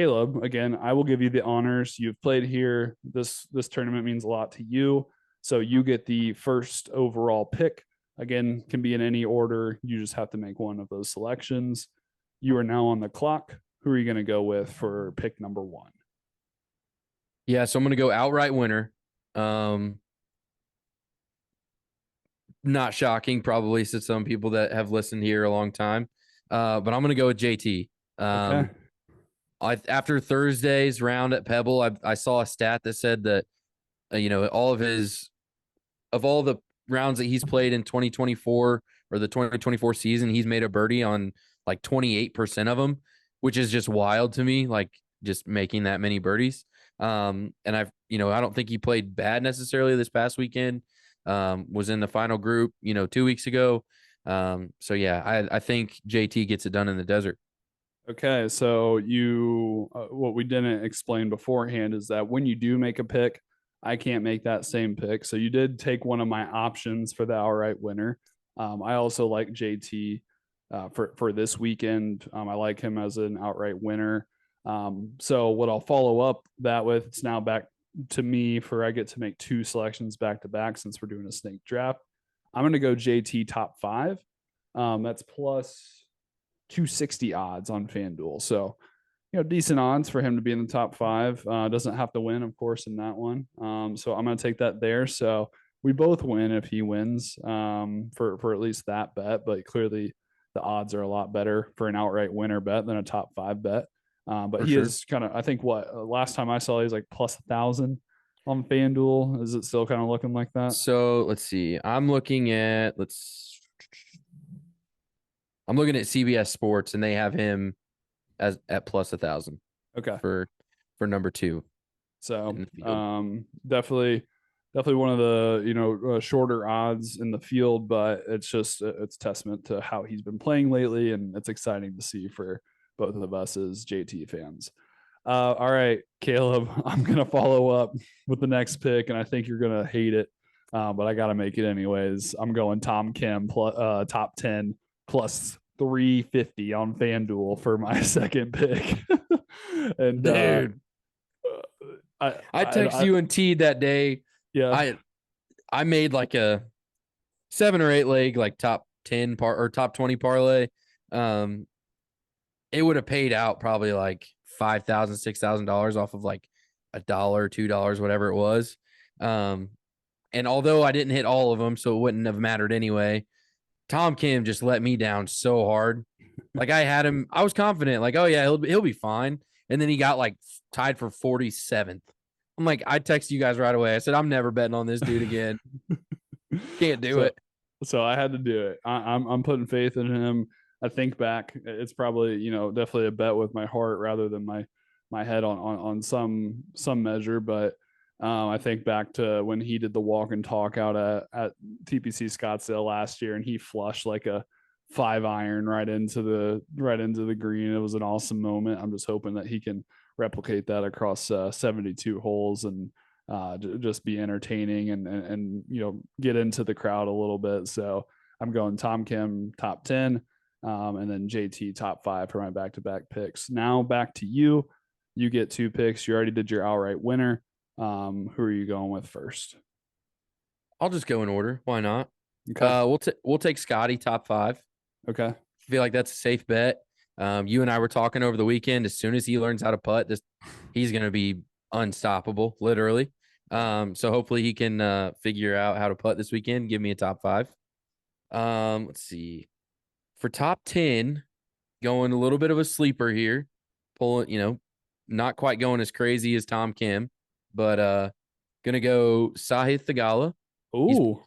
Caleb, again, I will give you the honors. You've played here. This tournament means a lot to you. So you get the first overall pick. Again, can be in any order. You just have to make one of those selections. You are now on the clock. Who are you going to go with for pick number one? Yeah, so I'm going to go outright winner. Um, Not shocking, probably to some people that have listened here a long time. But I'm going to go with JT. Okay. After Thursday's round at Pebble, I saw a stat that said that all of all the rounds that he's played in 2024 or the 2024 season, he's made a birdie on like 28% of them, which is just wild to me. Like just making that many birdies. And I don't think he played bad necessarily this past weekend. Was in the final group, 2 weeks ago. So yeah, I think JT gets it done in the desert. Okay, so what we didn't explain beforehand is that when you do make a pick, I can't make that same pick. So you did take one of my options for the outright winner. I also like JT for this weekend. I like him as an outright winner. So what I'll follow up that with, it's now back to me for I get to make two selections back to back since we're doing a snake draft. I'm going to go JT top five. That's plus 260 odds on FanDuel. So, decent odds for him to be in the top five. Doesn't have to win, of course, in that one. So I'm going to take that there. So we both win if he wins for at least that bet. But clearly, the odds are a lot better for an outright winner bet than a top five bet. But For he sure. is kind of, I think, last time I saw, he was like plus 1,000 on FanDuel. Is it still kind of looking like that? So let's see. I'm looking at CBS Sports, and they have him as at plus 1,000 Okay. for number two So in the field. definitely one of the shorter odds in the field, but it's testament to how he's been playing lately, and it's exciting to see for both of us as JT fans. All right, Caleb, I'm gonna follow up with the next pick, and I think you're gonna hate it, but I gotta make it anyways. I'm going Tom Kim top 10 plus 350 on FanDuel for my second pick, and Dude, I text I you and T that day. yeah. I made like a 7 or 8 leg like top 10 or top 20 parlay. Um, it would have paid out probably like $5,000, $6,000 off of like $1, $2, whatever it was. Um, and although I didn't hit all of them, so it wouldn't have mattered anyway. Tom Kim just let me down so hard. Like I had him, I was confident, like, oh yeah, he'll be fine. And then he got like tied for 47th. I'm like, I texted you guys right away. I said, I'm never betting on this dude again. Can't do so it. so I had to do it. I'm putting faith in him. I think back, it's probably definitely a bet with my heart rather than my head on some measure. But I think back to when he did the walk and talk out at TPC Scottsdale last year, and he flushed like a 5 iron right into the green. It was an awesome moment. I'm just hoping that he can replicate that across 72 holes and just be entertaining and get into the crowd a little bit. So I'm going Tom Kim top 10, and then JT top five for my back to back picks. Now back to you. You get two picks. You already did your outright winner. Who are you going with first? I'll just go in order. Why not? Okay. We'll take Scotty top five. Okay. I feel like that's a safe bet. You and I were talking over the weekend. As soon as he learns how to putt, he's going to be unstoppable, literally. So hopefully he can figure out how to putt this weekend. Give me a top five. Let's see. For top 10, going a little bit of a sleeper here. Pulling, not quite going as crazy as Tom Kim, but gonna go Sahith Theegala. He's Ooh.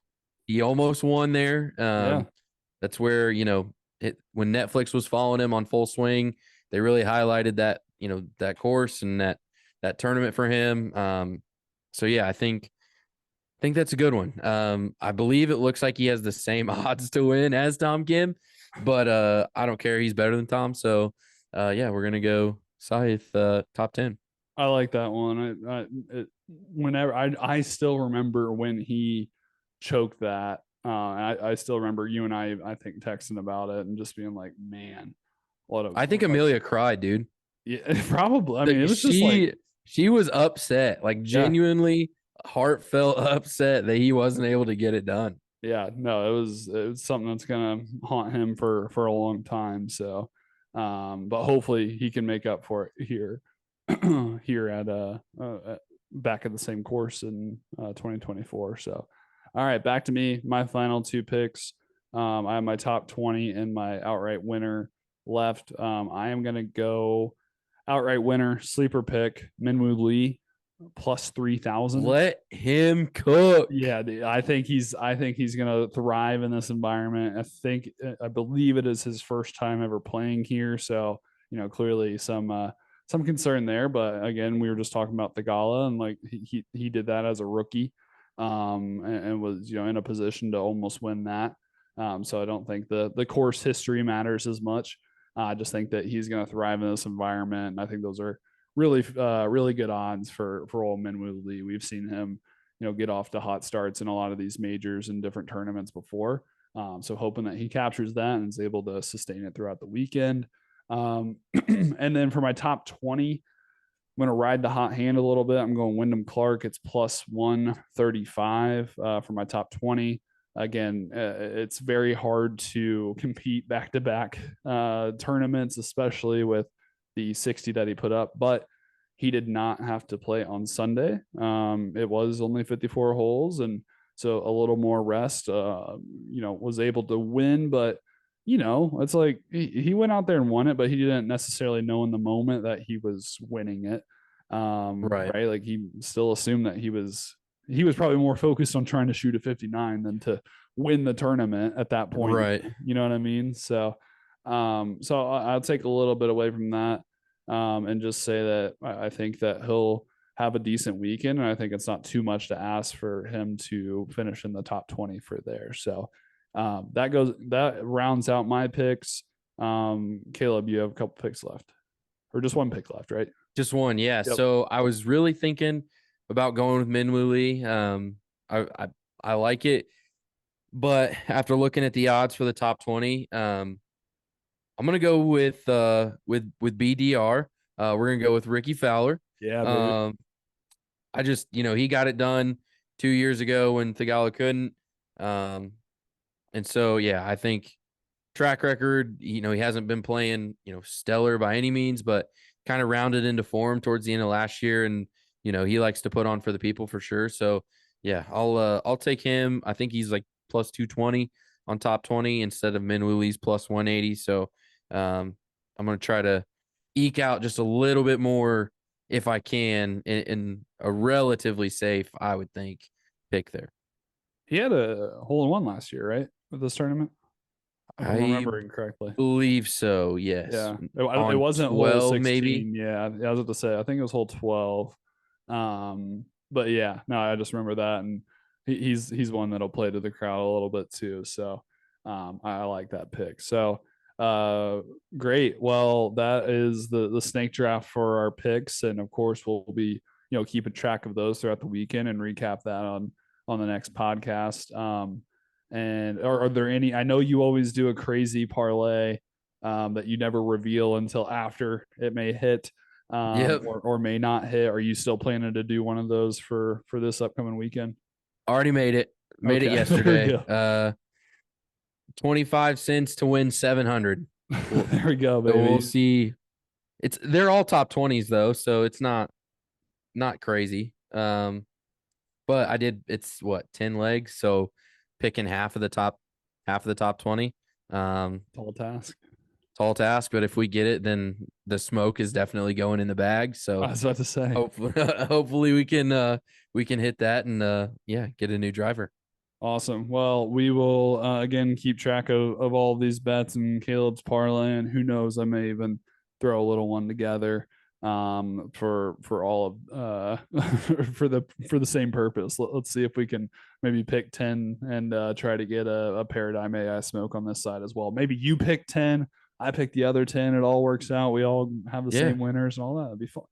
he almost won there. Yeah. That's where when Netflix was following him on Full Swing, they really highlighted that course and that tournament for him. So yeah, I think that's a good one. I believe it looks like he has the same odds to win as Tom Kim, but I don't care. He's better than Tom. So yeah, we're gonna go Sahith top 10. I like that one. Whenever I still remember when he choked that. I still remember you and I think texting about it and just being like, man, what a I think like Amelia cried, dude. Yeah, probably. I mean, it was just like, She was upset, like yeah, genuinely heartfelt upset that he wasn't able to get it done. yeah, no, it was something that's gonna haunt him for a long time. So, but hopefully he can make up for it here, here at back at the same course in 2024. So, all right, back to me. My final two picks. I have my top 20 and my outright winner left. I am gonna go outright winner sleeper pick Minwoo Lee plus 3,000. Let him cook. Yeah, I think he's gonna thrive in this environment. I believe it is his first time ever playing here, so clearly some concern there. But again, we were just talking about the gala, and like he did that as a rookie, and was in a position to almost win that. So I don't think the course history matters as much. I just think that he's gonna thrive in this environment, and I think those are really good odds for old Minwoo Lee. We've seen him get off to hot starts in a lot of these majors and different tournaments before. So hoping that he captures that and is able to sustain it throughout the weekend. And then for my top 20, I'm going to ride the hot hand a little bit. I'm going Wyndham Clark. It's plus 135 for my top 20. Again, it's very hard to compete back to back tournaments, especially with the 60 that he put up. But he did not have to play on Sunday. It was only 54 holes, and so a little more rest. Was able to win, but it's like he went out there and won it, but he didn't necessarily know in the moment that he was winning it. Right. Right? Like he still assumed that he was probably more focused on trying to shoot a 59 than to win the tournament at that point. Right. You know what I mean? So I'll take a little bit away from that, and just say that I think that he'll have a decent weekend, and I think it's not too much to ask for him to finish in the top 20 for there. So that rounds out my picks. Caleb, you have a couple picks left, or just one pick left, right? Just one, yeah. Yep. So I was really thinking about going with Minwoo Lee. I like it, but after looking at the odds for the top 20, I'm gonna go with BDR. We're gonna go with Ricky Fowler. Yeah, baby. I just he got it done 2 years ago when Thigala couldn't. And so yeah, I think track record, he hasn't been playing, stellar by any means, but kind of rounded into form towards the end of last year. And, he likes to put on for the people for sure. So yeah, I'll take him. I think he's like plus 220 on top 20 instead of Minwoo Lee's plus 180. So I'm going to try to eke out just a little bit more if I can in a relatively safe, I would think, pick there. He had a hole in one last year, right? With this tournament, if I'm I remembering correctly. believe so. Yes. Yeah, it On wasn't hole 12, 16. maybe. Yeah, I was about to say I think it was hole 12. But yeah, no, I just remember that, and he's one that'll play to the crowd a little bit too. So I like that pick. So great. Well, that is the snake draft for our picks, and of course we'll be keeping track of those throughout the weekend and recap that on the next podcast. And are there any? I know you always do a crazy parlay that you never reveal until after it may hit, Yep. or may not hit. Are you still planning to do one of those for this upcoming weekend? Already made it. Made it Okay. yesterday. 25 cents to win 700. There we go, So baby. we'll see. They're all top 20s though, so it's not crazy. But it's what, 10 legs, so picking half of the top 20. Tall task. Tall task, but if we get it, then the smoke is definitely going in the bag. So I was about to say. hopefully we can hit that and get a new driver. Awesome. Well, we will again keep track of all of these bets and Caleb's parlay, and who knows, I may even throw a little one together for all of for the same purpose. Let's see if we can maybe pick 10 and try to get a paradigm AI smoke on this side as well. Maybe you pick 10, I pick the other 10. It all works out. We all have the same winners and all that. It'd be fun.